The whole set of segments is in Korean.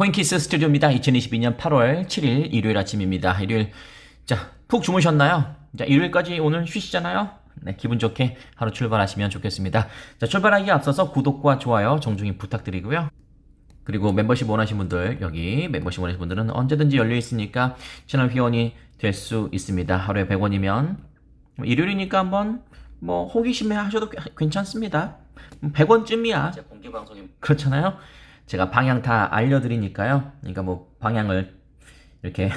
코인키스 스튜디오입니다. 2022년 8월 7일 일요일 아침입니다. 일요일, 자, 푹 주무셨나요? 자, 일요일까지 오늘 쉬시잖아요? 네, 기분 좋게 하루 출발하시면 좋겠습니다. 자, 출발하기에 앞서서 구독과 좋아요 정중히 부탁드리고요. 그리고 멤버십 원하시는 분들, 여기 멤버십 원하시는 분들은 언제든지 열려 있으니까 채널 회원이 될 수 있습니다. 하루에 100원이면 일요일이니까 한번 호기심에 하셔도 괜찮습니다. 100원쯤이야. 제 공개 방송이 그렇잖아요. 제가 방향 다 알려드리니까요. 그러니까 방향을 이렇게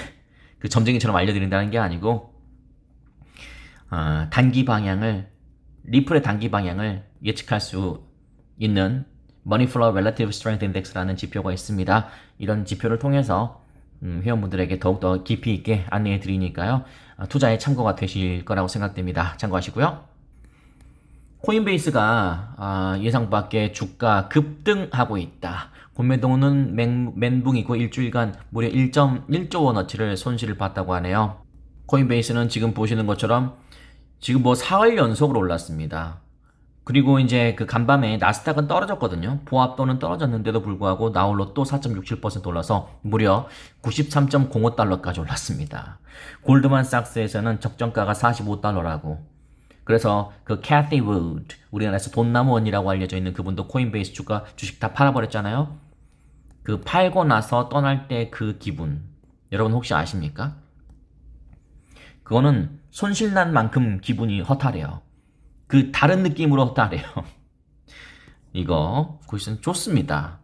그 점쟁이처럼 알려드린다는 게 아니고 단기 방향을 리플의 단기 방향을 예측할 수 있는 Money Flow Relative Strength Index라는 지표가 있습니다. 이런 지표를 통해서 회원분들에게 더욱더 깊이 있게 안내해 드리니까요. 투자에 참고가 되실 거라고 생각됩니다. 참고하시고요. 코인베이스가 예상 밖의 주가 급등하고 있다. 공매도는 멘붕이고 일주일간 무려 1.1조 원어치를 손실을 봤다고 하네요. 코인베이스는 지금 보시는 것처럼 지금 4일 연속으로 올랐습니다. 그리고 이제 그 간밤에 나스닥은 떨어졌거든요. 보합도는 떨어졌는데도 불구하고 나홀로 또 4.67% 올라서 무려 93.05달러까지 올랐습니다. 골드만삭스에서는 적정가가 45달러라고. 그래서 그 캐티 우드, 우리나라에서 돈나무원이라고 알려져 있는 그분도 코인베이스 주식 다 팔아버렸잖아요. 그 팔고 나서 떠날 때 그 기분, 여러분 혹시 아십니까? 그거는 손실난 만큼 기분이 허탈해요. 그 다른 느낌으로 허탈해요. 이거 그것은 좋습니다.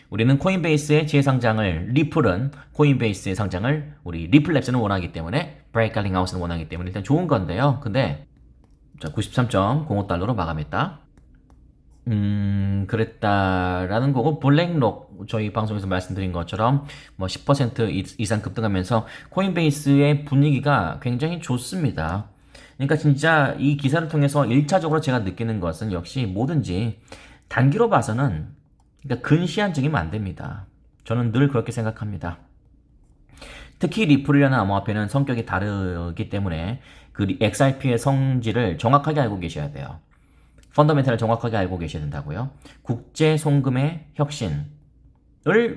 우리는 코인베이스의 재상장을, 리플은 코인베이스의 상장을 우리 리플랩스는 원하기 때문에, 브레이크링하우스는 원하기 때문에 일단 좋은 건데요. 근데 93.05달러로 마감했다. 그랬다라는 거고, 블랙록 저희 방송에서 말씀드린 것처럼 10% 이상 급등하면서 코인베이스의 분위기가 굉장히 좋습니다. 그러니까 진짜 이 기사를 통해서 1차적으로 제가 느끼는 것은 역시 뭐든지 단기로 봐서는, 그러니까 근시안적이면 안 됩니다. 저는 늘 그렇게 생각합니다. 특히 리플이라는 암호화폐는 성격이 다르기 때문에 그 XRP의 성질을 정확하게 알고 계셔야 돼요. 펀더멘탈을 정확하게 알고 계셔야 된다고요. 국제 송금의 혁신을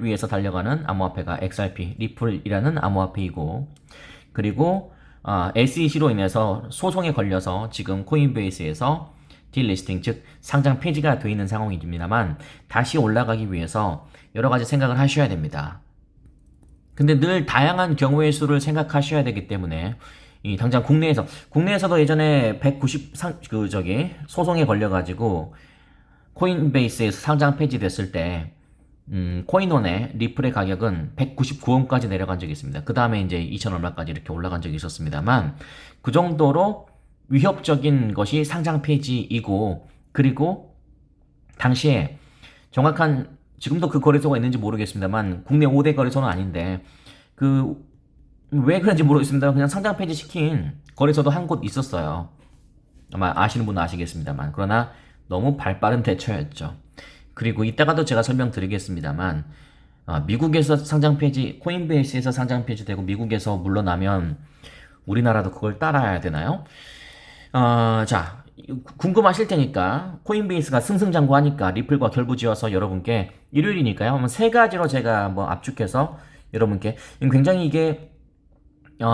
위해서 달려가는 암호화폐가 XRP, 리플이라는 암호화폐이고, 그리고 SEC로 인해서 소송에 걸려서 지금 코인베이스에서 딜리스팅, 즉 상장 폐지가 되어 있는 상황입니다만, 다시 올라가기 위해서 여러 가지 생각을 하셔야 됩니다. 근데 늘 다양한 경우의 수를 생각하셔야 되기 때문에, 당장 국내에서도 예전에 190 소송에 걸려가지고 코인베이스에서 상장 폐지됐을 때 코인원의 리플의 가격은 199원까지 내려간 적이 있습니다. 그 다음에 이제 2천 얼마까지 이렇게 올라간 적이 있었습니다만, 그 정도로 위협적인 것이 상장 폐지이고, 그리고 당시에 정확한, 지금도 그 거래소가 있는지 모르겠습니다만 국내 5대 거래소는 아닌데 왜 그런지 모르겠습니다. 그냥 상장 폐지 시킨 거래소도 한 곳 있었어요. 아마 아시는 분은 아시겠습니다만, 그러나 너무 발빠른 대처였죠. 그리고 이따가도 제가 설명드리겠습니다만, 미국에서 상장 폐지, 코인베이스에서 상장 폐지되고 미국에서 물러나면 우리나라도 그걸 따라야 되나요? 자, 궁금하실 테니까, 코인베이스가 승승장구하니까 리플과 결부지어서 여러분께 일요일이니까요. 한번 세 가지로 제가 압축해서 여러분께, 굉장히 이게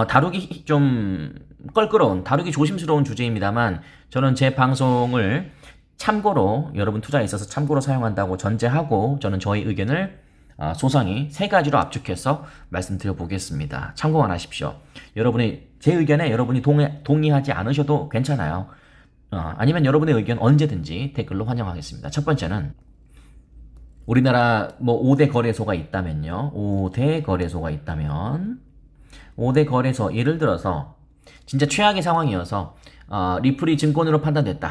다루기 좀 껄끄러운, 다루기 조심스러운 주제입니다만, 저는 제 방송을 참고로, 여러분 투자에 있어서 참고로 사용한다고 전제하고, 저는 저희 의견을 소상히 세 가지로 압축해서 말씀드려 보겠습니다. 참고만 하십시오. 제 의견에 여러분이 동의하지 않으셔도 괜찮아요. 아니면 여러분의 의견 언제든지 댓글로 환영하겠습니다. 첫 번째는, 우리나라 5대 거래소가 있다면요. 5대 거래소가 있다면, 5대 거래소, 예를 들어서 진짜 최악의 상황이어서 리플이 증권으로 판단됐다.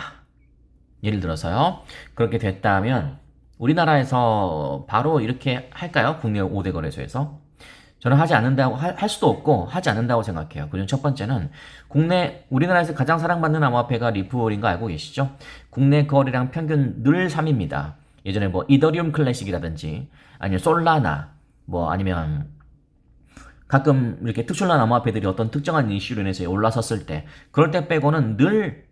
예를 들어서요. 그렇게 됐다면 우리나라에서 바로 이렇게 할까요? 국내 5대 거래소에서? 저는 하지 않는다고, 할 수도 없고 하지 않는다고 생각해요. 그중 첫 번째는, 우리나라에서 가장 사랑받는 암호화폐가 리플인 거 알고 계시죠? 국내 거래량 평균 늘 3입니다. 예전에 이더리움 클래식이라든지, 아니면 솔라나, 아니면 가끔 이렇게 특출난 암호화폐들이 어떤 특정한 이슈로 인해서 올라섰을 때, 그럴 때 빼고는 늘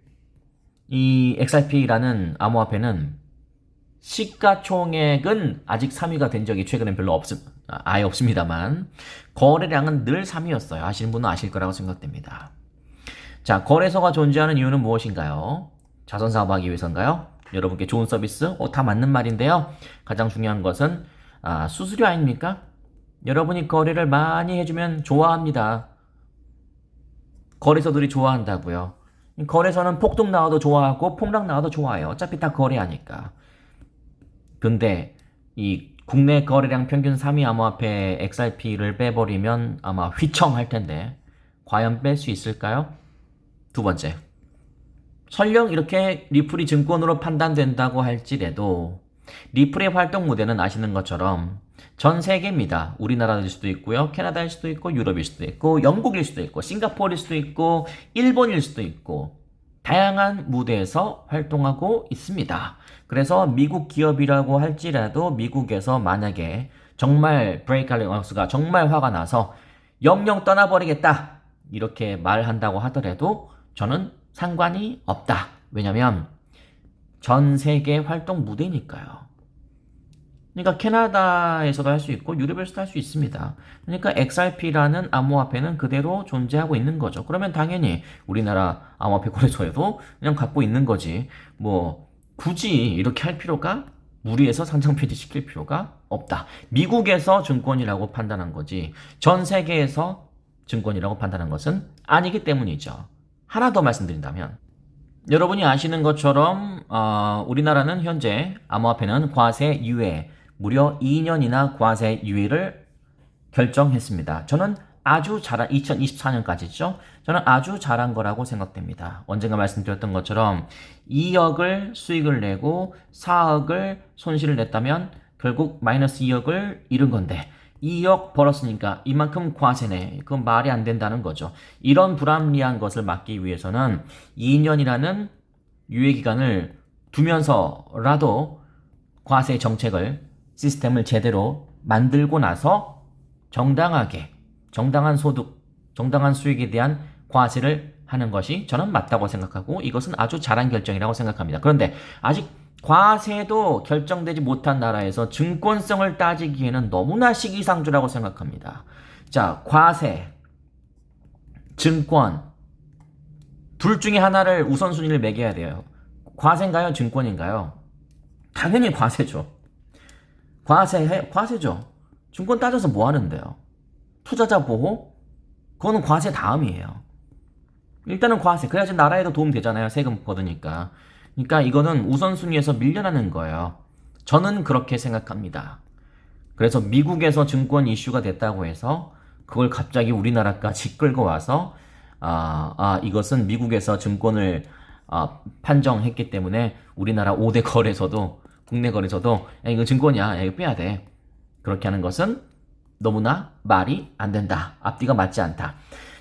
이 XRP라는 암호화폐는 시가총액은 아직 3위가 된 적이 최근엔 별로 아예 없습니다만 거래량은 늘 3위였어요. 아시는 분은 아실 거라고 생각됩니다. 자, 거래소가 존재하는 이유는 무엇인가요? 자선 사업하기 위해서인가요? 여러분께 좋은 서비스? 다 맞는 말인데요. 가장 중요한 것은 수수료 아닙니까? 여러분이 거래를 많이 해주면 좋아합니다. 거래소들이 좋아한다고요. 거래소는 폭등 나와도 좋아하고 폭락 나와도 좋아해요. 어차피 다 거래하니까. 근데 이 국내 거래량 평균 3위 암호화폐 XRP를 빼버리면 아마 휘청할 텐데 과연 뺄 수 있을까요? 두 번째, 설령 이렇게 리플이 증권으로 판단된다고 할지라도 리플의 활동 무대는 아시는 것처럼 전 세계입니다. 우리나라일 수도 있고요, 캐나다일 수도 있고, 유럽일 수도 있고, 영국일 수도 있고, 싱가포르일 수도 있고, 일본일 수도 있고 다양한 무대에서 활동하고 있습니다. 그래서 미국 기업이라고 할지라도 미국에서 만약에 정말 브레이크 알렉스가 정말 화가 나서 영영 떠나버리겠다 이렇게 말한다고 하더라도 저는 상관이 없다. 왜냐면 전 세계 활동 무대니까요. 그러니까 캐나다에서도 할 수 있고 유럽에서도 할 수 있습니다. 그러니까 XRP라는 암호화폐는 그대로 존재하고 있는 거죠. 그러면 당연히 우리나라 암호화폐 거래소에도 그냥 갖고 있는 거지. 뭐 굳이 이렇게 할 필요가 무리해서 상장 폐지시킬 필요가 없다. 미국에서 증권이라고 판단한 거지 전 세계에서 증권이라고 판단한 것은 아니기 때문이죠. 하나 더 말씀드린다면 여러분이 아시는 것처럼 우리나라는 현재 암호화폐는 과세 유예 무려 2년이나 과세 유예를 결정했습니다. 저는 아주 잘한 2024년까지죠. 저는 아주 잘한 거라고 생각됩니다. 언젠가 말씀드렸던 것처럼 2억을 수익을 내고 4억을 손실을 냈다면 결국 마이너스 2억을 잃은 건데 2억 벌었으니까 이만큼 과세네. 그건 말이 안 된다는 거죠. 이런 불합리한 것을 막기 위해서는 2년이라는 유예기간을 두면서라도 과세 정책을 시스템을 제대로 만들고 나서 정당하게 정당한 소득, 정당한 수익에 대한 과세를 하는 것이 저는 맞다고 생각하고 이것은 아주 잘한 결정이라고 생각합니다. 그런데 아직 과세도 결정되지 못한 나라에서 증권성을 따지기에는 너무나 시기상조라고 생각합니다. 자, 과세, 증권 둘 중에 하나를 우선순위를 매겨야 돼요. 과세인가요? 증권인가요? 당연히 과세죠. 과세죠. 증권 따져서 뭐 하는데요? 투자자 보호? 그거는 과세 다음이에요. 일단은 과세. 그래야지 나라에도 도움 되잖아요. 세금 받으니까. 그러니까 이거는 우선순위에서 밀려나는 거예요. 저는 그렇게 생각합니다. 그래서 미국에서 증권 이슈가 됐다고 해서 그걸 갑자기 우리나라까지 끌고 와서 이것은 미국에서 증권을 판정했기 때문에 우리나라 5대 거래소도 국내 거래소도 야, 이거 증권이야. 야, 이거 빼야 돼. 그렇게 하는 것은 너무나 말이 안 된다. 앞뒤가 맞지 않다.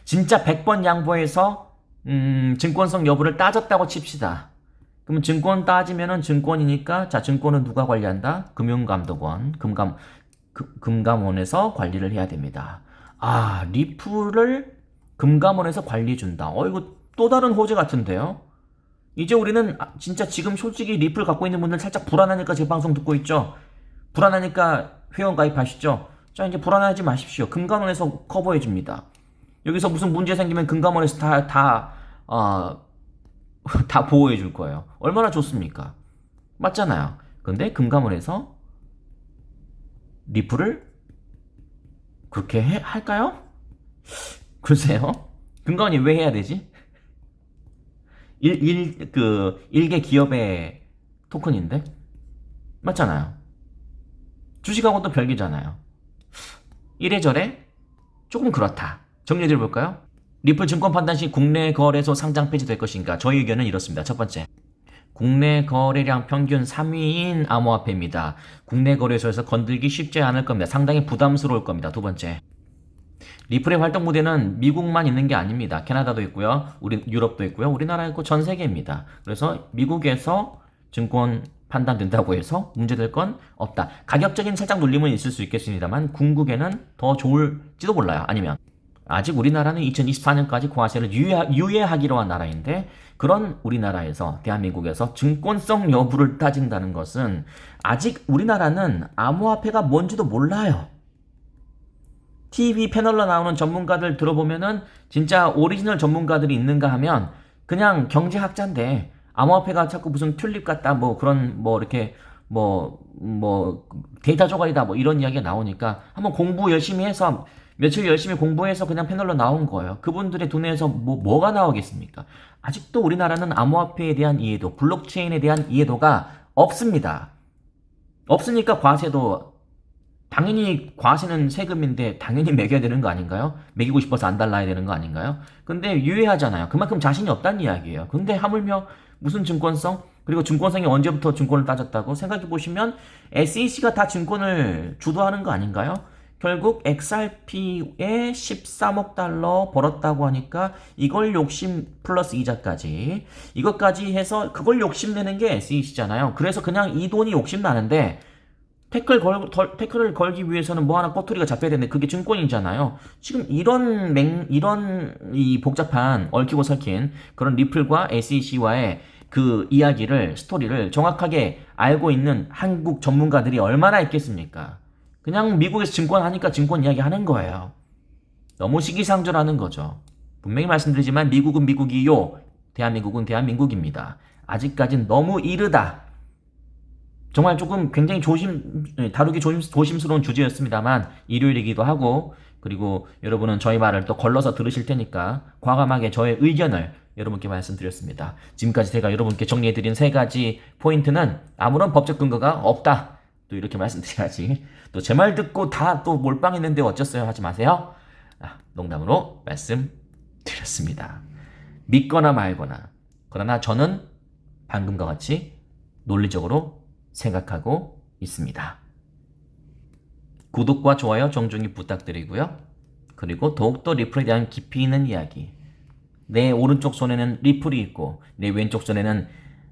진짜 100번 양보해서 증권성 여부를 따졌다고 칩시다. 그럼 증권 따지면은 증권이니까 자 증권은 누가 관리한다? 금융감독원, 금감원에서 관리를 해야 됩니다. 리플을 금감원에서 관리해준다. 이거 또 다른 호재 같은데요? 이제 우리는 진짜 지금 솔직히 리플 갖고 있는 분들 살짝 불안하니까 제 방송 듣고 있죠? 불안하니까 회원 가입하시죠? 자, 이제 불안하지 마십시오. 금감원에서 커버해줍니다. 여기서 무슨 문제 생기면 금감원에서 다 보호해 줄 거예요. 얼마나 좋습니까? 맞잖아요. 근데 금감원에서 리플을 그렇게 할까요? 글쎄요. 금감원이 왜 해야 되지? 일개 기업의 토큰인데? 맞잖아요. 주식하고는 또 별개잖아요. 이래저래 조금 그렇다. 정리해 볼까요? 리플 증권 판단 시 국내 거래소 상장 폐지될 것인가? 저희 의견은 이렇습니다. 첫 번째, 국내 거래량 평균 3위인 암호화폐입니다. 국내 거래소에서 건들기 쉽지 않을 겁니다. 상당히 부담스러울 겁니다. 두 번째, 리플의 활동 무대는 미국만 있는 게 아닙니다. 캐나다도 있고요, 유럽도 있고요, 우리나라 있고 전 세계입니다. 그래서 미국에서 증권 판단된다고 해서 문제될 건 없다. 가격적인 살짝 눌림은 있을 수 있겠습니다만 궁극에는 더 좋을지도 몰라요. 아니면 아직 우리나라는 2024년까지 과세를 유예하기로 한 나라인데 그런 우리나라에서 대한민국에서 증권성 여부를 따진다는 것은 아직 우리나라는 암호화폐가 뭔지도 몰라요. TV 패널로 나오는 전문가들 들어보면은 진짜 오리지널 전문가들이 있는가 하면 그냥 경제학자인데 암호화폐가 자꾸 무슨 튤립 같다 뭐 그런 뭐 이렇게 뭐 데이터 조각이다 뭐 이런 이야기가 나오니까 한번 공부 열심히 해서 며칠 열심히 공부해서 그냥 패널로 나온 거예요. 그분들의 두뇌에서 뭐가 나오겠습니까? 아직도 우리나라는 암호화폐에 대한 이해도, 블록체인에 대한 이해도가 없습니다. 없으니까 과세도 당연히 과세는 세금인데 당연히 매겨야 되는 거 아닌가요? 매기고 싶어서 안 달라야 되는 거 아닌가요? 근데 유예하잖아요. 그만큼 자신이 없다는 이야기예요. 근데 하물며 무슨 증권성? 그리고 증권성이 언제부터 증권을 따졌다고? 생각해 보시면 SEC가 다 증권을 주도하는 거 아닌가요? 결국 XRP에 13억 달러 벌었다고 하니까 이걸 욕심 플러스 이자까지 이것까지 해서 그걸 욕심내는 게 SEC잖아요. 그래서 그냥 이 돈이 욕심나는데 태클을 걸기 위해서는 뭐 하나 꼬투리가 잡혀야 되는데 그게 증권이잖아요. 지금 이런 이 복잡한 얽히고 설킨 그런 리플과 SEC와의 그 이야기를, 스토리를 정확하게 알고 있는 한국 전문가들이 얼마나 있겠습니까? 그냥 미국에서 증권 하니까 증권 이야기 하는 거예요. 너무 시기상조라는 거죠. 분명히 말씀드리지만 미국은 미국이요. 대한민국은 대한민국입니다. 아직까진 너무 이르다. 정말 조금 굉장히 다루기 조심스러운 주제였습니다만 일요일이기도 하고 그리고 여러분은 저희 말을 또 걸러서 들으실 테니까 과감하게 저의 의견을 여러분께 말씀드렸습니다. 지금까지 제가 여러분께 정리해드린 3가지 포인트는 아무런 법적 근거가 없다. 또 이렇게 말씀드려야지. 또 제 말 듣고 다 또 몰빵했는데 어쩌어요 하지 마세요. 농담으로 말씀드렸습니다. 믿거나 말거나. 그러나 저는 방금과 같이 논리적으로 생각하고 있습니다. 구독과 좋아요 정중히 부탁드리고요. 그리고 더욱더 리플에 대한 깊이 있는 이야기. 내 오른쪽 손에는 리플이 있고 내 왼쪽 손에는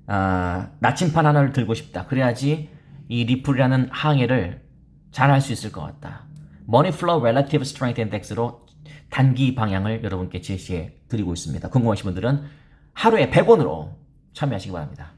나침판 하나를 들고 싶다. 그래야지 이 리플이라는 항해를 잘 할 수 있을 것 같다. Money Flow Relative Strength Index로 단기 방향을 여러분께 제시해 드리고 있습니다. 궁금하신 분들은 하루에 100원으로 참여하시기 바랍니다.